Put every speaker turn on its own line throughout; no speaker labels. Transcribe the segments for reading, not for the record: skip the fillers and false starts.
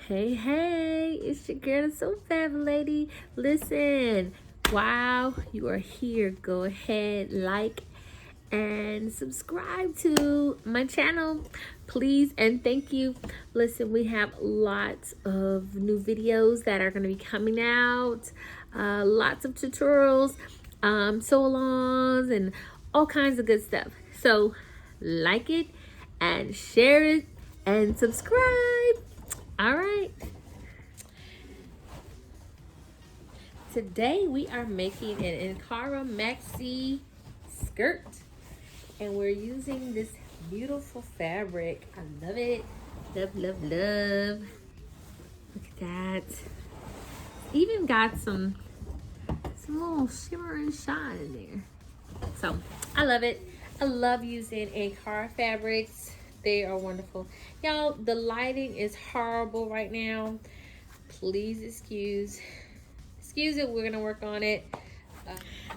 Hey, hey, it's your girl, the So Fab Lady. Listen, while you are here, go ahead, like, and subscribe to my channel, please, and thank you. Listen, we have lots of new videos that are going to be coming out, lots of tutorials, sew-alongs, and all kinds of good stuff. So, like it, and share it, and subscribe. All right. Today we are making an Ankara maxi skirt, and we're using this beautiful fabric. I love it. Love, love, love. Look at that. Even got some little shimmer and shine in there. So I love it. I love using Ankara fabrics. They are wonderful. Y'all, the lighting is horrible right now. Please excuse it. We're gonna work on it.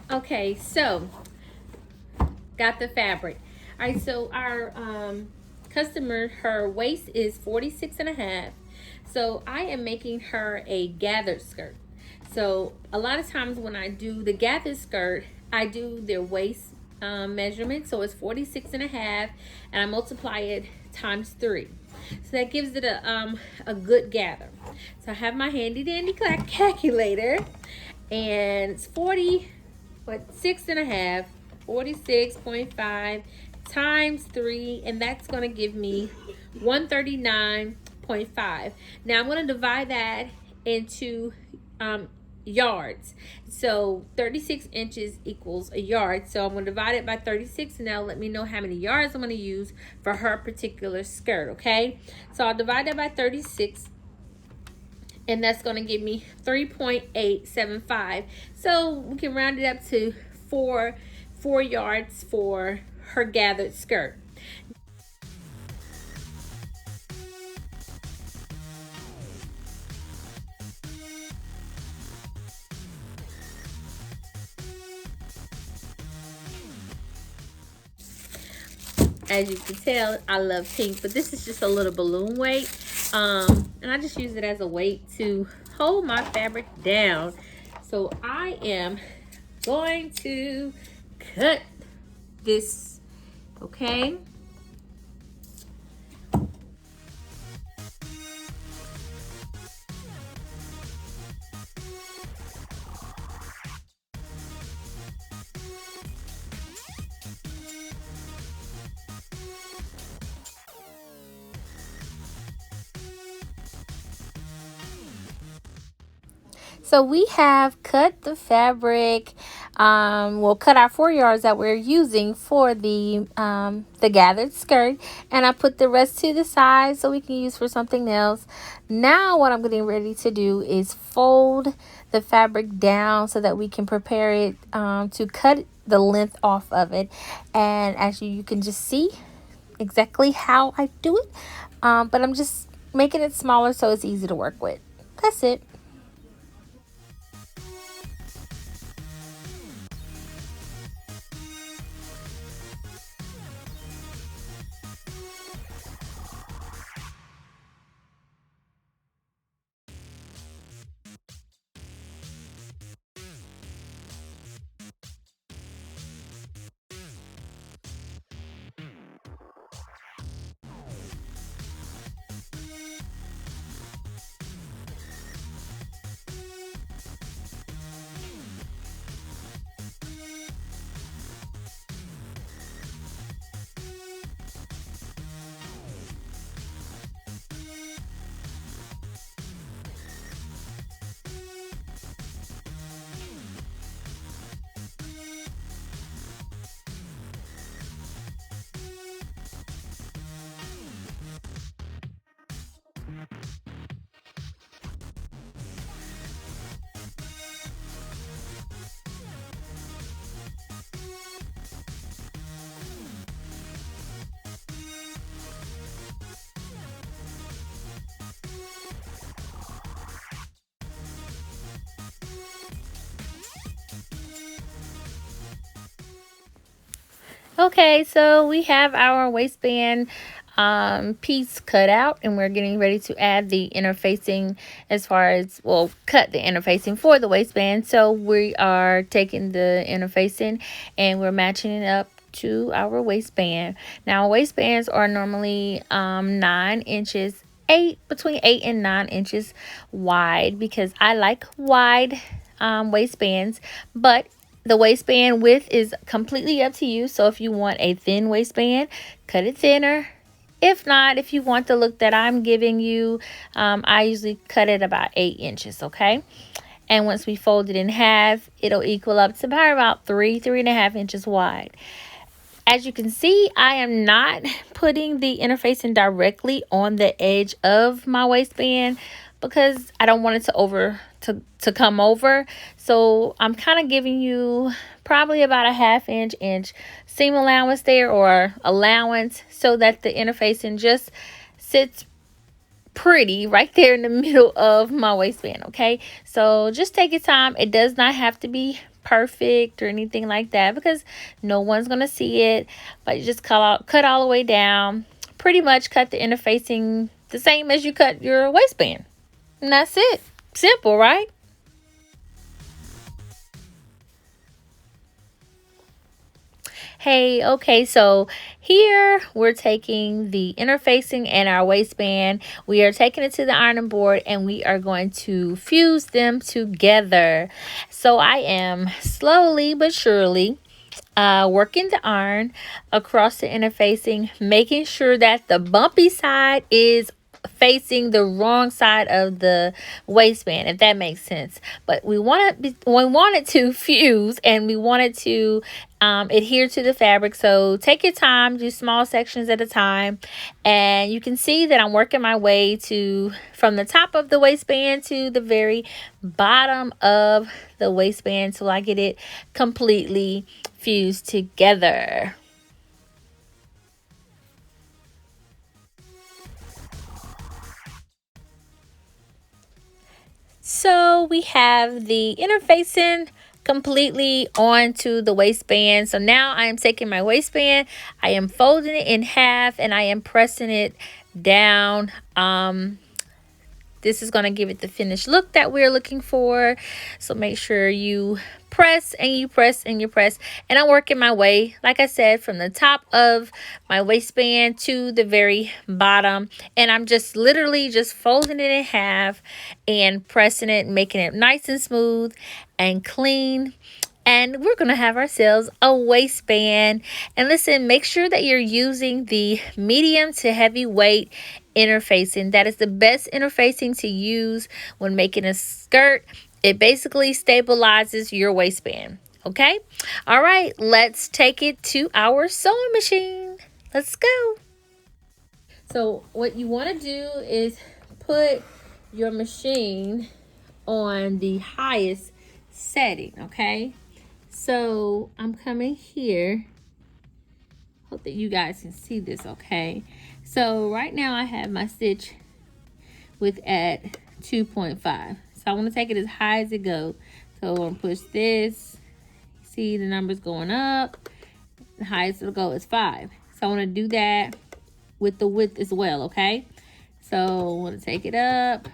Okay, so got the fabric. All right, so our customer, her waist is 46 and a half. So I am making her a gathered skirt. So a lot of times when I do the gathered skirt, I do their waist measurement. So it's 46 and a half, and I multiply it times 3. So that gives it a good gather. So I have my handy dandy calculator, and it's 6 and a half, 46.5 times 3, and that's going to give me 139.5. Now I'm going to divide that into yards. So 36 inches equals a yard. So I'm going to divide it by 36, and now let me know how many yards I'm going to use for her particular skirt, okay? So I'll divide that by 36, and that's going to give me 3.875. So we can round it up to 4 yards for her gathered skirt. As you can tell, I love pink, but this is just a little balloon weight, and I just use it as a weight to hold my fabric down. So I am going to cut this, okay? So we have cut the fabric. We'll cut our 4 yards that we're using for the gathered skirt, and I put the rest to the side so we can use for something else. Now what I'm getting ready to do is fold the fabric down so that we can prepare it to cut the length off of it. And as you can just see exactly how I do it, but I'm just making it smaller so it's easy to work with. That's it. Okay, so we have our waistband piece cut out, and we're getting ready to add the interfacing, as far as, well, cut the interfacing for the waistband. So we are taking the interfacing and we're matching it up to our waistband. Now waistbands are normally 9 inches, between 8 and 9 inches wide, because I like wide waistbands, but the waistband width is completely up to you. So if you want a thin waistband, cut it thinner. If not, if you want the look that I'm giving you, I usually cut it about 8 inches, okay? And once we fold it in half, it'll equal up to about 3.5 inches wide. As you can see, I am not putting the interfacing directly on the edge of my waistband because I don't want it to come over. So I'm kind of giving you probably about a half inch seam allowance there, or allowance, so that the interfacing just sits pretty right there in the middle of my waistband. Okay, so just take your time. It does not have to be perfect or anything like that, because no one's gonna see it. But you just cut all the way down, pretty much cut the interfacing the same as you cut your waistband, and that's it. Simple, right? Hey, okay, so here we're taking the interfacing and our waistband. We are taking it to the ironing board and we are going to fuse them together. So I am slowly but surely working the iron across the interfacing, making sure that the bumpy side is facing the wrong side of the waistband, if that makes sense. But we want it to fuse, and we want it to adhere to the fabric. So take your time, do small sections at a time, and you can see that I'm working my way to from the top of the waistband to the very bottom of the waistband, so I get it completely fused together. So we have the interfacing completely onto the waistband. So now I am taking my waistband, I am folding it in half, and I am pressing it down. This is going to give it the finished look that we're looking for. So make sure you press and you press and you press. And I'm working my way, like I said, from the top of my waistband to the very bottom. And I'm just literally just folding it in half and pressing it, making it nice and smooth and clean. And we're going to have ourselves a waistband. And listen, make sure that you're using the medium to heavy weight interfacing. That is the best interfacing to use when making a skirt. It basically stabilizes your waistband. Okay? All right, let's take it to our sewing machine. Let's go. So what you want to do is put your machine on the highest setting, okay? So I'm coming here. Hope that you guys can see this, okay? So right now I have my stitch width at 2.5. So I want to take it as high as it goes. So I'm going to push this. See the numbers going up. The highest it'll go is 5. So I want to do that with the width as well, okay? So I want to take it up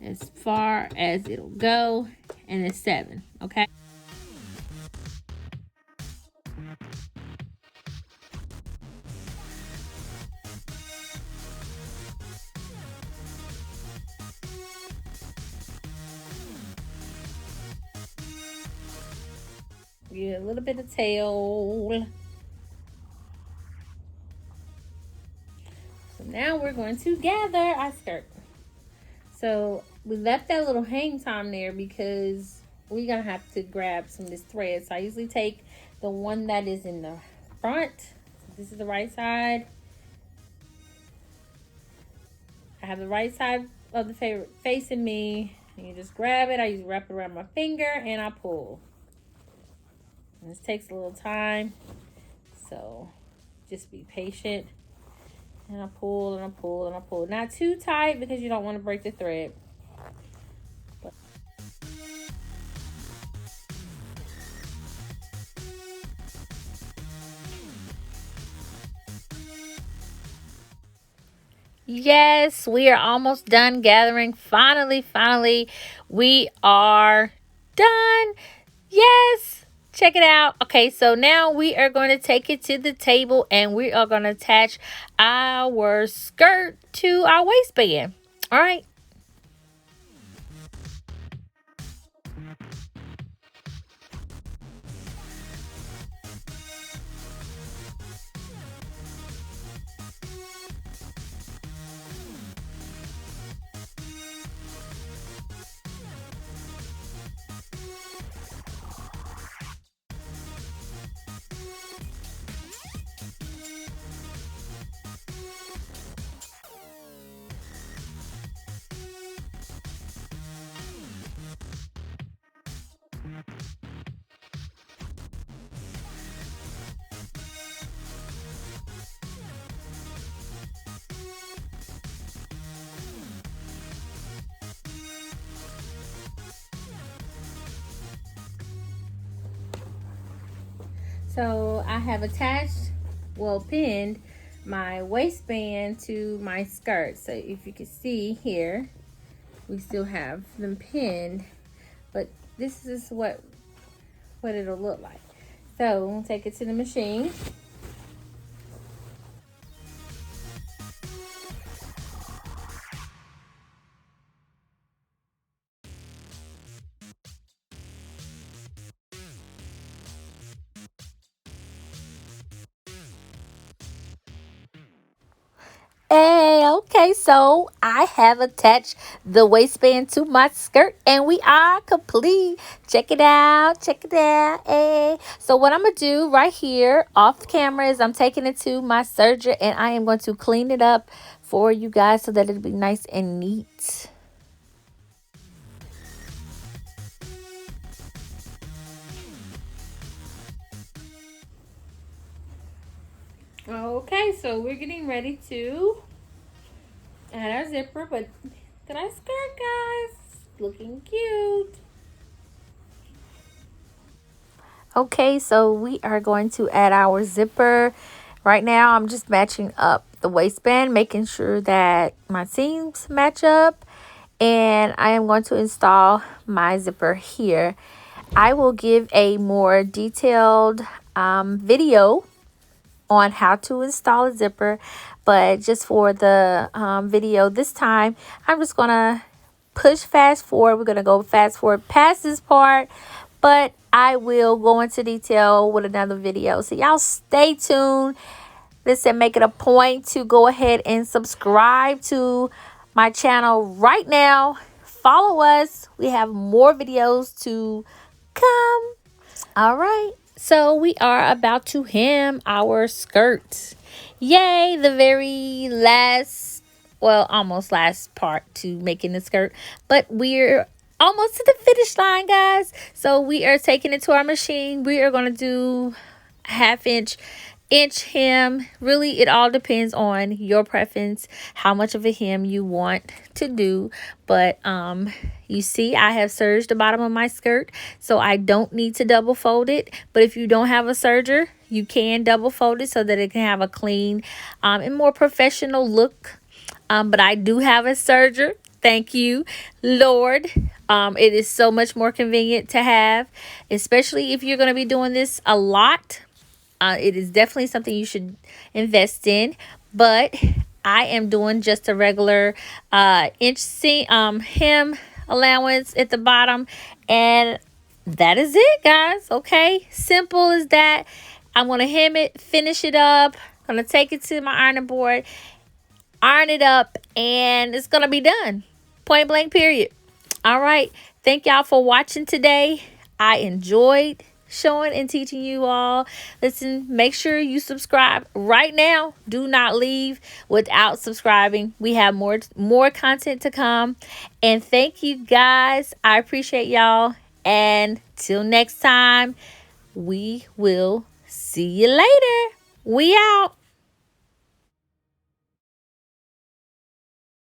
as far as it'll go, and it's 7, okay? Get a little bit of tail. So now we're going to gather our skirt. So we left that little hang time there because we're gonna have to grab some of this thread. So I usually take the one that is in the front. So this is the right side. I have the right side of the fabric facing me. And you just grab it. I usually wrap it around my finger and I pull. And this takes a little time. So just be patient. And I pull and I pull and I pull. Not too tight because you don't want to break the thread. Yes, we are almost done gathering. Finally, we are done. Yes, check it out. Okay, so now we are going to take it to the table and we are going to attach our skirt to our waistband. All right. So I have attached, well, pinned my waistband to my skirt. So if you can see here, we still have them pinned, but this is what it'll look like. So we'll take it to the machine. Hey, okay, so I have attached the waistband to my skirt and we are complete. Check it out, check it out. Hey, so what I'm gonna do right here off camera is I'm taking it to my serger and I am going to clean it up for you guys so that it'll be nice and neat. Okay, so we're getting ready to add our zipper, but look at our skirt, guys. Looking cute. Okay, so we are going to add our zipper. Right now, I'm just matching up the waistband, making sure that my seams match up. And I am going to install my zipper here. I will give a more detailed video on how to install a zipper. But just for the video this time, I'm just going to push fast forward. We're going to go fast forward past this part, but I will go into detail with another video. So y'all stay tuned. Listen, make it a point to go ahead and subscribe to my channel right now. Follow us. We have more videos to come. All right. So we are about to hem our skirt. Yay, the very last, well, almost last part to making the skirt. But we're almost to the finish line, guys. So we are taking it to our machine. We are going to do half inch hem. Really, it all depends on your preference, how much of a hem you want to do. But you see, I have serged the bottom of my skirt, so I don't need to double fold it. But if you don't have a serger, you can double fold it so that it can have a clean and more professional look. But I do have a serger. Thank you, Lord. It is so much more convenient to have, especially if you're going to be doing this a lot. It is definitely something you should invest in. But I am doing just a regular inch seam hem allowance at the bottom, and that is it, guys. Okay, simple as that. I'm gonna hem it, finish it up. Gonna take it to my ironing board, iron it up, and it's gonna be done. Point blank, period. All right, thank y'all for watching today. I enjoyed showing and teaching you all. Listen, make sure you subscribe right now. Do not leave without subscribing. We have more content to come. And thank you, guys. I appreciate y'all. And till next time, we will see you later. We out.